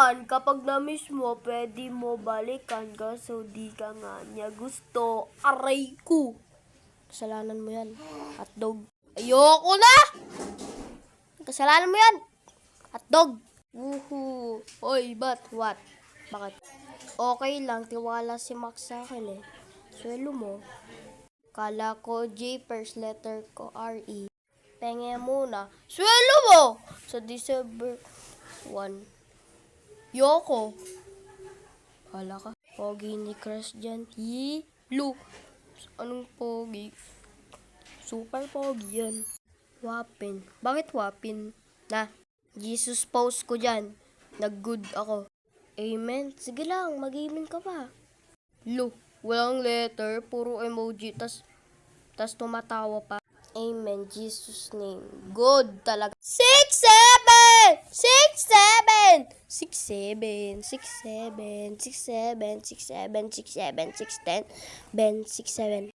naman, kapag na-miss mo, pwede mo balikan kaso di ka nga niya gusto. Aray ko. Kasalanan mo yan, hotdog. Ayoko na! Kasalanan mo yan, hotdog. Woohoo. Oy, what? Bakit? Okay lang, tiwala si Max sa akin eh. Swelo mo. Kala ko J, first letter ko R-E. Penge muna. Swelo mo! Sa December 1. Yoko. Kala ka. Pogi ni crush dyan. Lu. Anong pogi? Super pogi yan. Wapin. Bakit wapin? Na. Jesus pose ko dyan. Nag-good ako. Amen. Sige lang, mag-amen ka pa. Lu. Walang letter. Puro emoji. Tas tumatawa pa. Amen. Jesus name. Good talaga. 6, 7! 6, 7! 6, 7. 6, 7. 6, 7. 6, 7. 6, 7. 6, 10. Ben, 6, 7.